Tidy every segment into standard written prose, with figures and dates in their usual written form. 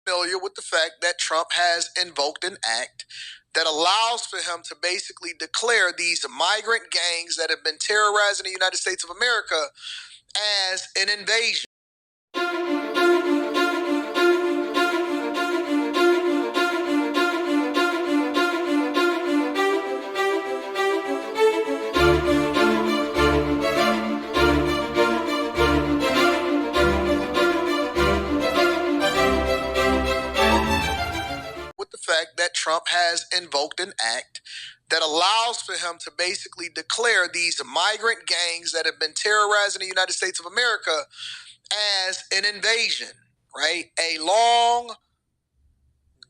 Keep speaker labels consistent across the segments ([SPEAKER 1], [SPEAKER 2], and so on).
[SPEAKER 1] familiar with the fact that Trump has invoked an act that allows for him to basically declare these migrant gangs that have been terrorizing the United States of America as an invasion. With the fact that Trump has invoked an act that allows for him to basically declare these migrant gangs that have been terrorizing the United States of America as an invasion, right? A long,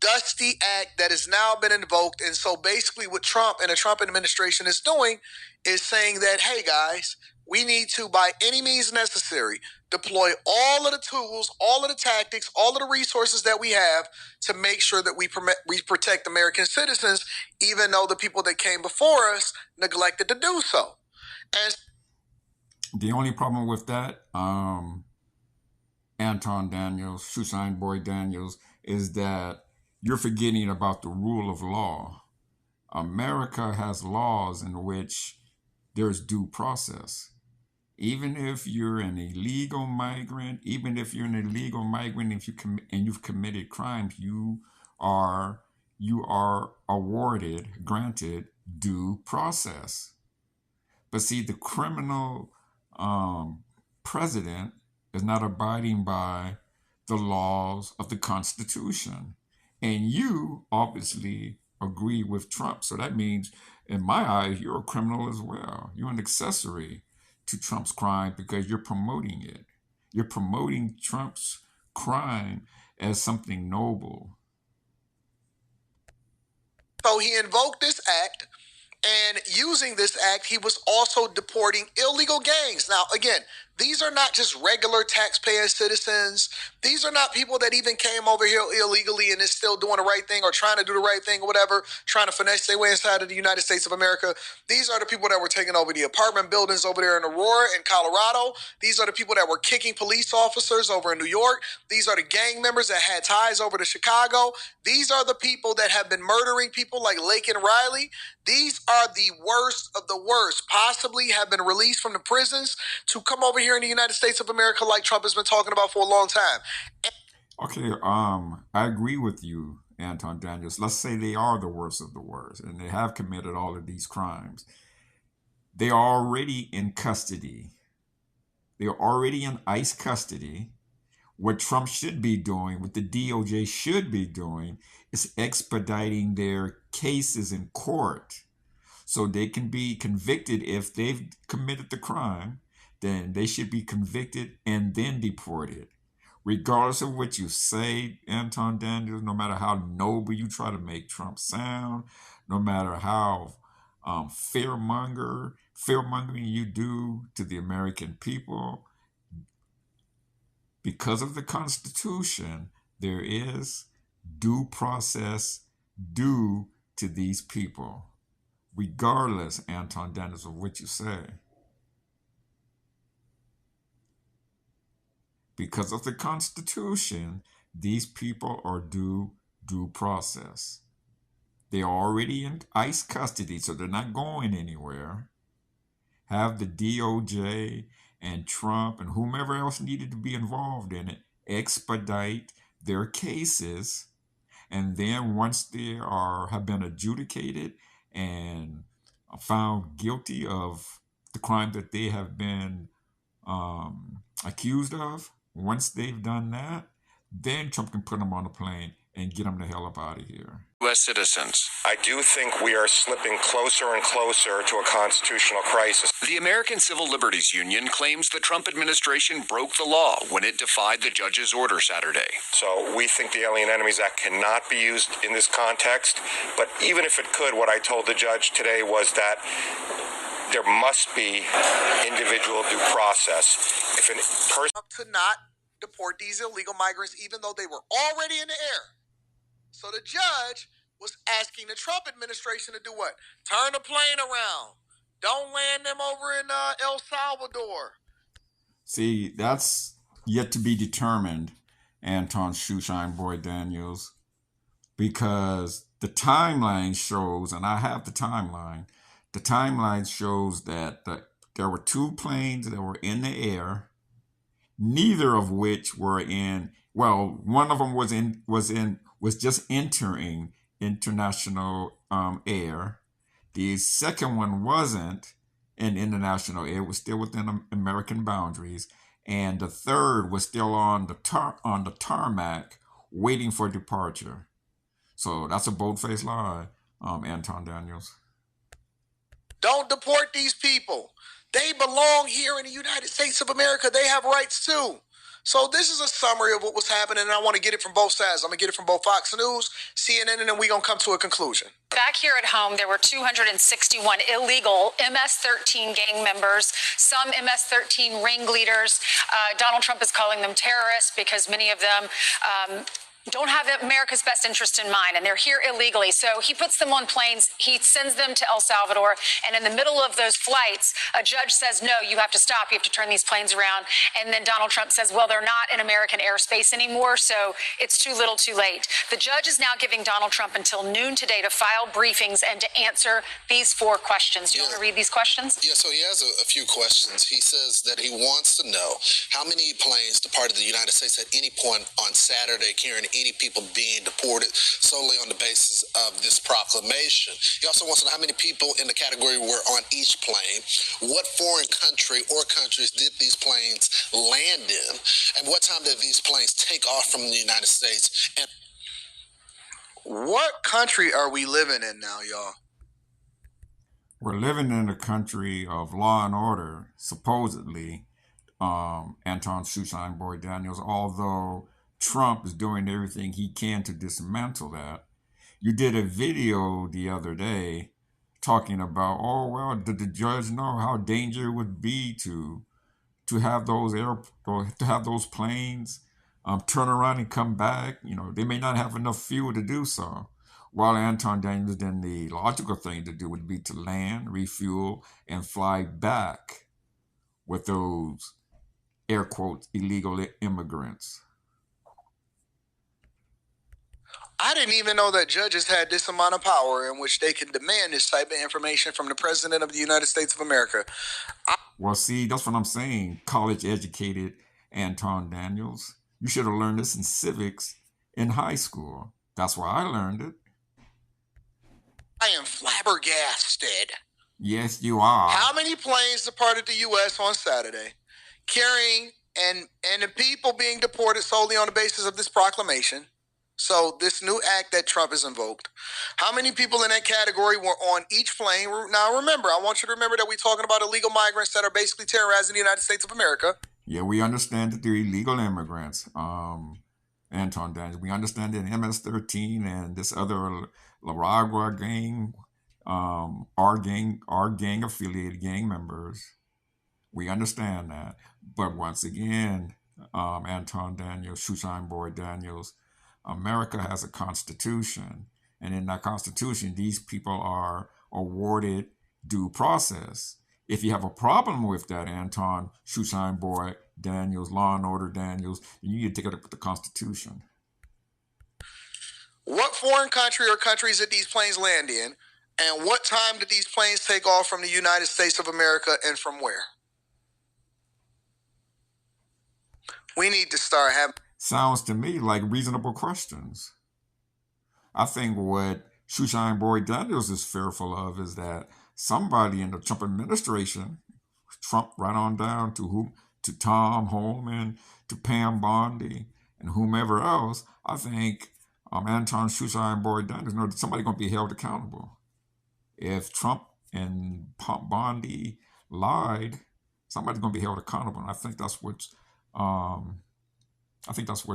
[SPEAKER 1] dusty act that has now been invoked. And so basically what Trump and the Trump administration is doing is saying that, hey guys, we need to, by any means necessary, deploy all of the tools, all of the tactics, all of the resources that we have to make sure that we protect American citizens, even though the people that came before us neglected to do so. And
[SPEAKER 2] the only problem with that, Anton Daniels, Shoeshine Boy Daniels, is that you're forgetting about the rule of law. America has laws in which there's due process. Even if you're an illegal migrant, and if you've committed crimes, you are granted due process. But see, the criminal president is not abiding by the laws of the Constitution. And you obviously agree with Trump. So that means, in my eyes, you're a criminal as well. You're an accessory to Trump's crime because you're promoting it. You're promoting Trump's crime as something noble.
[SPEAKER 1] So he invoked this act, and using this act, he was also deporting illegal gangs. Now, again, these are not just regular taxpayer citizens. These are not people that even came over here illegally and is still doing the right thing or trying to do the right thing or whatever, trying to finesse their way inside of the United States of America. These are the people that were taking over the apartment buildings over there in Aurora in Colorado. These are the people that were kicking police officers over in New York. These are the gang members that had ties over to Chicago. These are the people that have been murdering people like Lake and Riley. These are the worst of the worst, possibly have been released from the prisons to come over here in the United States of America like Trump has been talking about for a long time.
[SPEAKER 2] Okay, I agree with you, Anton Daniels. Let's say they are the worst of the worst, and they have committed all of these crimes. They are already in custody. They are already in ICE custody. What Trump should be doing, what the DOJ should be doing, is expediting their cases in court so they can be convicted. If they've committed the crime, then they should be convicted and then deported. Regardless of what you say, Anton Daniels, no matter how noble you try to make Trump sound, no matter how fear-mongering you do to the American people, because of the Constitution, there is due process due to these people, regardless, Anton Daniels, of what you say. Because of the Constitution, these people are due process. They are already in ICE custody, so they're not going anywhere. Have the DOJ and Trump and whomever else needed to be involved in it expedite their cases, and then once they have been adjudicated and found guilty of the crime that they have been accused of, once they've done that, then Trump can put them on a plane and get them the hell up out of here.
[SPEAKER 3] U.S. citizens. I do think we are slipping closer and closer to a constitutional crisis. The American Civil Liberties Union claims the Trump administration broke the law when it defied the judge's order Saturday. So we think the Alien Enemies Act cannot be used in this context. But even if it could, what I told the judge today was that there must be individual due process. If a person
[SPEAKER 1] to not deport these illegal migrants, even though they were already in the air. So the judge was asking the Trump administration to do what? Turn the plane around. Don't land them over in El Salvador.
[SPEAKER 2] See, that's yet to be determined. Anton Shoeshine Boy Daniels, because the timeline shows, and I have the timeline shows that there were two planes that were in the air, neither of which were in, well, one of them was just entering international air. The second one wasn't in international air; it was still within American boundaries, and the third was still on the tarmac, waiting for departure. So that's a bold-faced lie, Anton Daniels.
[SPEAKER 1] Don't deport these people. They belong here in the United States of America. They have rights too. So this is a summary of what was happening, and I want to get it from both sides. I'm going to get it from both Fox News, CNN, and then we're going to come to a conclusion.
[SPEAKER 3] Back here at home, there were 261 illegal MS-13 gang members, some MS-13 ringleaders. Donald Trump is calling them terrorists because many of them don't have America's best interest in mind, and they're here illegally. So he puts them on planes, he sends them to El Salvador, and in the middle of those flights, a judge says, no, you have to stop, you have to turn these planes around. And then Donald Trump says, well, they're not in American airspace anymore, so it's too little too late. The judge is now giving Donald Trump until noon today to file briefings and to answer these 4 questions. Do you want to read these questions?
[SPEAKER 4] Yeah, so he has a few questions. He says that he wants to know how many planes departed the United States at any point on Saturday carrying any people being deported solely on the basis of this proclamation. He also wants to know how many people in the category were on each plane, what foreign country or countries did these planes land in, and what time did these planes take off from the United States. And
[SPEAKER 1] what country are we living in now, y'all?
[SPEAKER 2] We're living in a country of law and order, supposedly, Anton Shoeshine Boy Daniels, although Trump is doing everything he can to dismantle that. You did a video the other day talking about, oh, well, did the judge know how dangerous it would be to have those planes turn around and come back? You know, they may not have enough fuel to do so. While Anton Daniels, then the logical thing to do would be to land, refuel, and fly back with those, air quotes, illegal immigrants.
[SPEAKER 1] I didn't even know that judges had this amount of power in which they can demand this type of information from the President of the United States of America.
[SPEAKER 2] Well, see, that's what I'm saying. College-educated Anton Daniels. You should have learned this in civics in high school. That's why I learned it.
[SPEAKER 1] I am flabbergasted.
[SPEAKER 2] Yes, you are.
[SPEAKER 1] How many planes departed the U.S. on Saturday, carrying and the people being deported solely on the basis of this proclamation? So this new act that Trump has invoked. How many people in that category were on each plane? Now remember, I want you to remember that we're talking about illegal migrants that are basically terrorizing the United States of America.
[SPEAKER 2] Yeah, we understand that they're illegal immigrants. Anton Daniels, we understand that MS-13 and this other Laragua gang, our gang affiliated gang members. We understand that. But once again, Anton Daniels, Shoeshine Boy Daniels, America has a constitution. And in that constitution, these people are awarded due process. If you have a problem with that, Anton Shoeshine Boy Daniels, Law and Order Daniels, you need to take it up with the Constitution.
[SPEAKER 1] What foreign country or countries did these planes land in? And what time did these planes take off from the United States of America and from where? We need to start having...
[SPEAKER 2] Sounds to me like reasonable questions. I think what Shoeshine Boy Daniels is fearful of is that somebody in the Trump administration, Trump right on down to Tom Homan, to Pam Bondi, and whomever else, I think Anton Shoeshine Boy Daniels knows that somebody's going to be held accountable. If Trump and Bondi lied, somebody's going to be held accountable. And I think that's what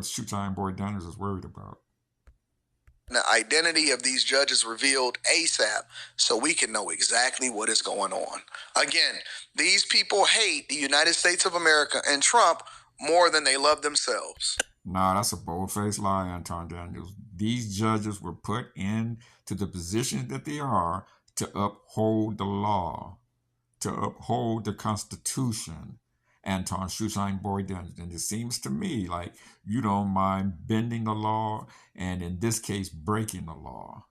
[SPEAKER 2] Shoeshine Boy Daniels is worried about.
[SPEAKER 1] The identity of these judges revealed ASAP so we can know exactly what is going on. Again, these people hate the United States of America and Trump more than they love themselves.
[SPEAKER 2] Nah, that's a bold-faced lie, Anton Daniels. These judges were put into the position that they are to uphold the law, to uphold the Constitution. Anton Shoeshine Boy Daniels. And it seems to me like you don't mind bending the law, and in this case, breaking the law.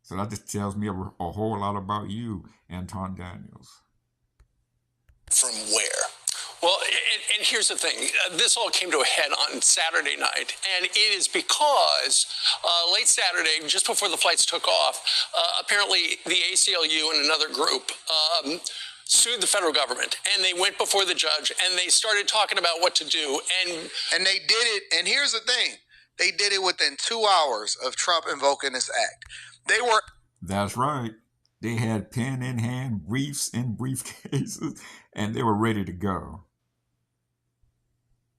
[SPEAKER 2] So that just tells me a whole lot about you, Anton Daniels.
[SPEAKER 3] From where? Well, and here's the thing. This all came to a head on Saturday night, and it is because late Saturday, just before the flights took off, apparently the ACLU and another group sued the federal government, and they went before the judge, and they started talking about what to do,
[SPEAKER 1] and they did it. And here's the thing. They did it within 2 hours of Trump invoking this act. They were...
[SPEAKER 2] That's right. They had pen in hand, briefs in briefcases, and they were ready to go.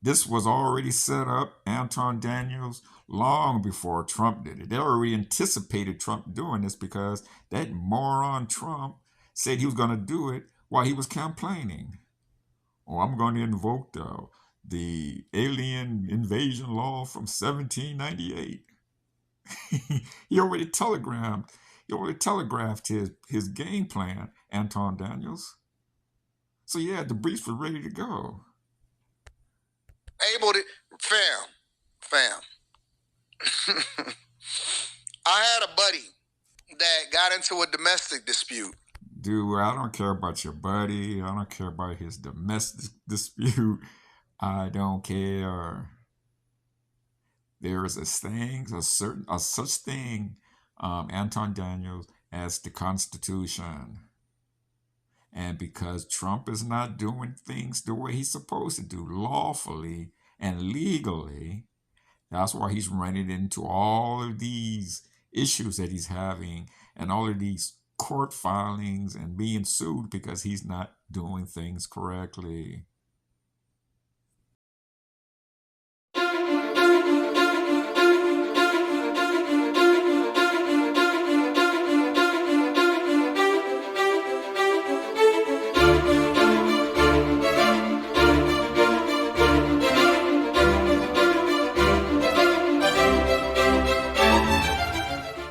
[SPEAKER 2] This was already set up, Anton Daniels, long before Trump did it. They already anticipated Trump doing this because that moron Trump said he was going to do it while he was complaining. Oh, I'm going to invoke the alien invasion law from 1798. He already telegraphed his game plan, Anton Daniels. So yeah, the briefs were ready to go.
[SPEAKER 1] Able to, fam. I had a buddy that got into a domestic dispute.
[SPEAKER 2] Dude, I don't care about your buddy. I don't care about his domestic dispute. I don't care. There is a such thing, Anton Daniels, as the Constitution. And because Trump is not doing things the way he's supposed to do, lawfully and legally, that's why he's running into all of these issues that he's having and all of these court filings and being sued because he's not doing things correctly.